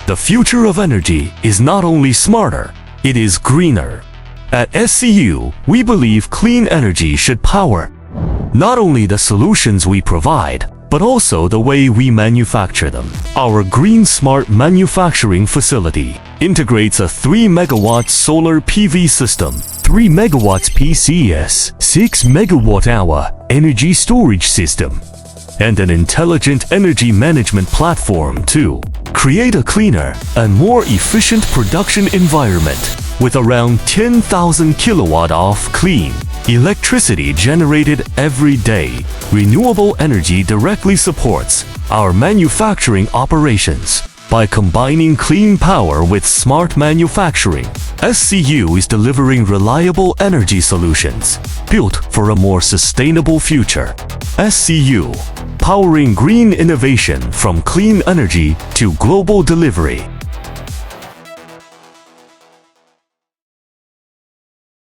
The future of energy is not only smarter, it is greener. At SCU, we believe clean energy should power not only the solutions we provide, but also the way we manufacture them. Our Green Smart Manufacturing facility integrates a 3 megawatt solar PV system, 3 megawatts PCS, 6 megawatt-hour energy storage system, and an intelligent energy management platform to create a cleaner and more efficient production environment with around 10,000 kilowatt of clean electricity generated every day. Renewable energy directly supports our manufacturing operations. By combining clean power with smart manufacturing, SCU is delivering reliable energy solutions built for a more sustainable future. SCU, powering green innovation from clean energy to global delivery.